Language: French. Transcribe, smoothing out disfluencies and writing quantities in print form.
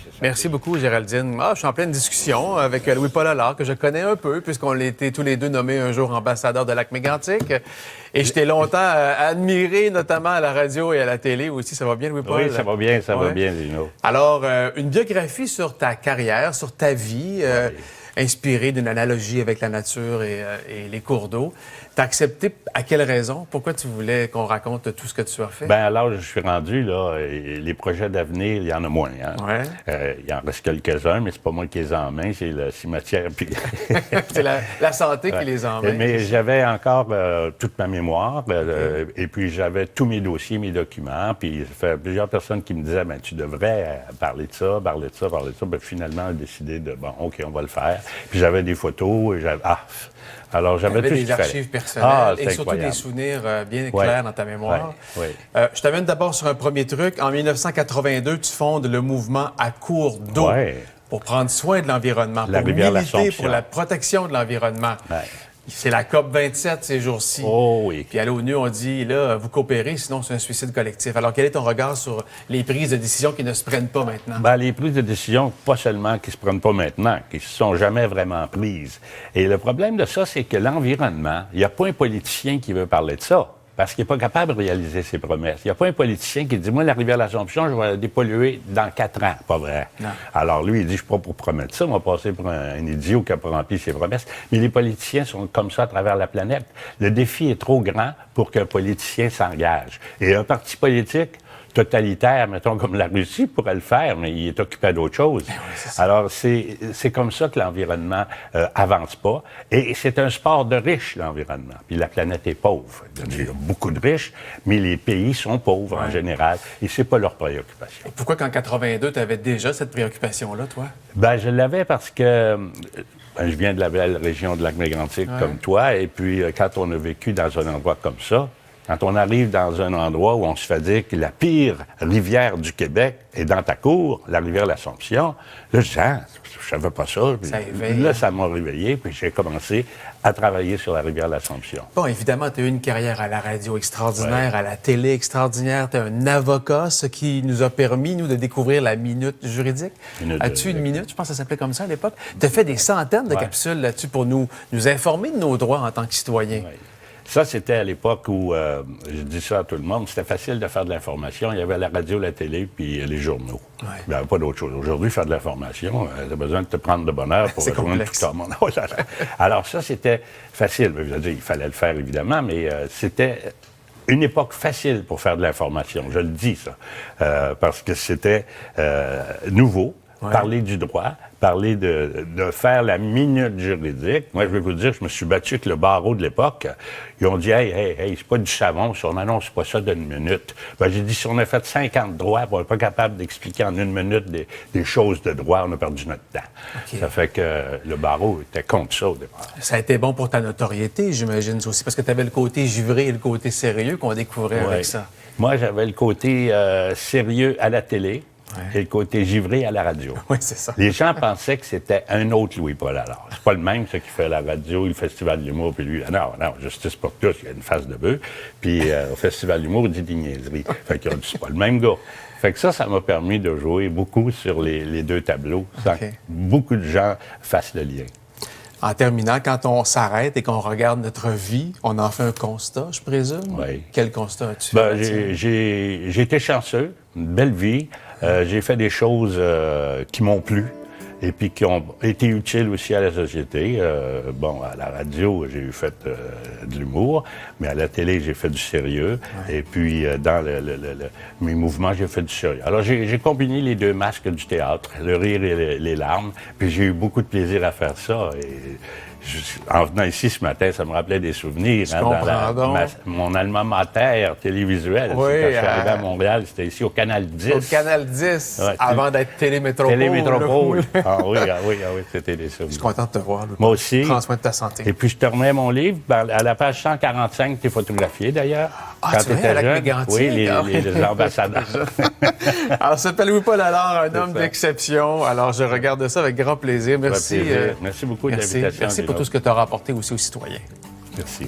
c'est ça. Merci beaucoup, Géraldine. Je suis en pleine discussion avec Louis-Paul Allard, que je connais un peu, puisqu'on a été tous les deux nommés un jour ambassadeurs de Lac-Mégantic. Et je t'ai longtemps admiré, notamment à la radio et à la télé aussi. Ça va bien, Louis-Paul? Oui, ça va bien, Lino. Alors, une biographie sur ta carrière, sur ta vie, inspirée d'une analogie avec la nature et les cours d'eau. T'as accepté à quelle raison? Pourquoi tu voulais qu'on raconte tout ce que tu as fait? Bien, alors, je suis rendu, là, et les projets d'avenir, il y en a moins. Hein? Ouais. Il en reste quelques-uns, mais c'est pas moi qui les ai en main, c'est le cimetière. Puis... c'est la santé qui les emmène. Mais j'avais encore toute ma mémoire, et puis j'avais tous mes dossiers, mes documents, puis ça fait plusieurs personnes qui me disaient, ben tu devrais parler de ça. Ben, finalement, j'ai décidé de, bon, OK, on va le faire. Puis j'avais des photos, et j'avais... Alors, j'avais tout ce qu'il des fallait. archives personnelles et surtout incroyable. des souvenirs bien clairs dans ta mémoire. Oui. Je t'amène d'abord sur un premier truc. En 1982, tu fondes le mouvement À court d'eau pour prendre soin de l'environnement, pour militer pour la protection de l'environnement. Ouais. C'est la COP 27 ces jours-ci. Oh oui. Puis à l'ONU, on dit, là, vous coopérez, sinon c'est un suicide collectif. Alors, quel est ton regard sur les prises de décision qui ne se prennent pas maintenant? Bien, les prises de décision, pas seulement qui ne se prennent pas maintenant, qui ne se sont jamais vraiment prises. Et le problème de ça, c'est que l'environnement, il n'y a pas un politicien qui veut parler de ça. Parce qu'il n'est pas capable de réaliser ses promesses. Il n'y a pas un politicien qui dit, moi, la rivière l'Assomption, je vais la dépolluer dans 4 ans. Pas vrai. Non. Alors, lui, il dit, je ne suis pas pour promettre ça. On va passer pour un idiot qui n'a pas rempli ses promesses. Mais les politiciens sont comme ça à travers la planète. Le défi est trop grand pour qu'un politicien s'engage. Et un parti politique totalitaire, mettons, comme la Russie, pourrait le faire, mais il est occupé à d'autres choses. Oui, alors, c'est comme ça que l'environnement avance pas. Et c'est un sport de riches, l'environnement. Puis la planète est pauvre. Il y a beaucoup de riches, mais les pays sont pauvres en général, et c'est pas leur préoccupation. Et pourquoi qu'en 82, tu avais déjà cette préoccupation-là, toi? Bien, je l'avais parce que... je viens de la belle région de Lac-Mégantic comme toi, et puis quand on a vécu dans un endroit comme ça, quand on arrive dans un endroit où on se fait dire que la pire rivière du Québec est dans ta cour, la rivière l'Assomption, là, je savais pas ça. Ça éveille. Là, ça m'a réveillé, puis j'ai commencé à travailler sur la rivière l'Assomption. Bon, évidemment, tu as eu une carrière à la radio extraordinaire, à la télé extraordinaire. Tu es un avocat, ce qui nous a permis, nous, de découvrir la minute juridique. As-tu une minute? Je pense que ça s'appelait comme ça à l'époque. Tu as fait des centaines de capsules là-dessus pour nous informer de nos droits en tant que citoyens. Ça, c'était à l'époque où, je dis ça à tout le monde, c'était facile de faire de l'information. Il y avait la radio, la télé, puis les journaux. Il n'y avait pas d'autre chose. Aujourd'hui, faire de l'information, tu as besoin de te prendre de bonheur pour rejoindre tout le monde. Alors ça, c'était facile. Je veux dire, il fallait le faire, évidemment, mais c'était une époque facile pour faire de l'information. Je le dis, ça. Parce que c'était nouveau. Parler du droit, parler de faire la minute juridique. Moi, je vais vous dire, je me suis battu avec le barreau de l'époque. Ils ont dit, hey, c'est pas du savon, ça. Non, c'est pas ça d'une minute. Ben, j'ai dit, si on a fait 50 droits, on n'est pas capable d'expliquer en une minute des choses de droit, on a perdu notre temps. Okay. Ça fait que le barreau était contre ça au départ. Ça a été bon pour ta notoriété, j'imagine, aussi, parce que tu avais le côté givré et le côté sérieux qu'on découvrait avec ça. Moi, j'avais le côté sérieux à la télé. Et le côté givré à la radio. Oui, c'est ça. Les gens pensaient que c'était un autre Louis-Paul Allard. C'est pas le même, ce qui fait la radio, le Festival de l'humour, puis lui. Non, Justice pour tous, il y a une face de bœuf. Puis au Festival de l'humour, il dit des niaiseries. Fait que c'est pas le même gars. Fait que ça m'a permis de jouer beaucoup sur les deux tableaux, sans que beaucoup de gens fassent le lien. En terminant, quand on s'arrête et qu'on regarde notre vie, on en fait un constat, je présume? Oui. Quel constat as-tu fait? J'ai été chanceux, une belle vie. J'ai fait des choses qui m'ont plu et puis qui ont été utiles aussi à la société. À la radio, j'ai fait de l'humour, mais à la télé, j'ai fait du sérieux. Et puis, dans mes mouvements, j'ai fait du sérieux. Alors, j'ai combiné les deux masques du théâtre, le rire et les larmes, puis j'ai eu beaucoup de plaisir à faire ça. Et en venant ici ce matin, ça me rappelait des souvenirs dans mon alma mater télévisuel. Oui, quand je suis arrivé à Montréal, c'était ici au Canal 10. Au Canal 10, avant d'être Télémétropole. Télémétropole. Ah oui, c'était des souvenirs. Je suis content de te voir. Moi aussi. Prends soin de ta santé. Et puis, je te remets mon livre. À la page 145, tu es photographié, d'ailleurs. Quand tu étais jeune. Oui, les ambassadeurs. Alors, ça s'appelle Louis-Paul Allard, un homme d'exception. Alors, je regarde ça avec grand plaisir. Merci. Merci beaucoup de l'invitation. Merci pour tout ce que tu as rapporté aussi aux citoyens. Merci.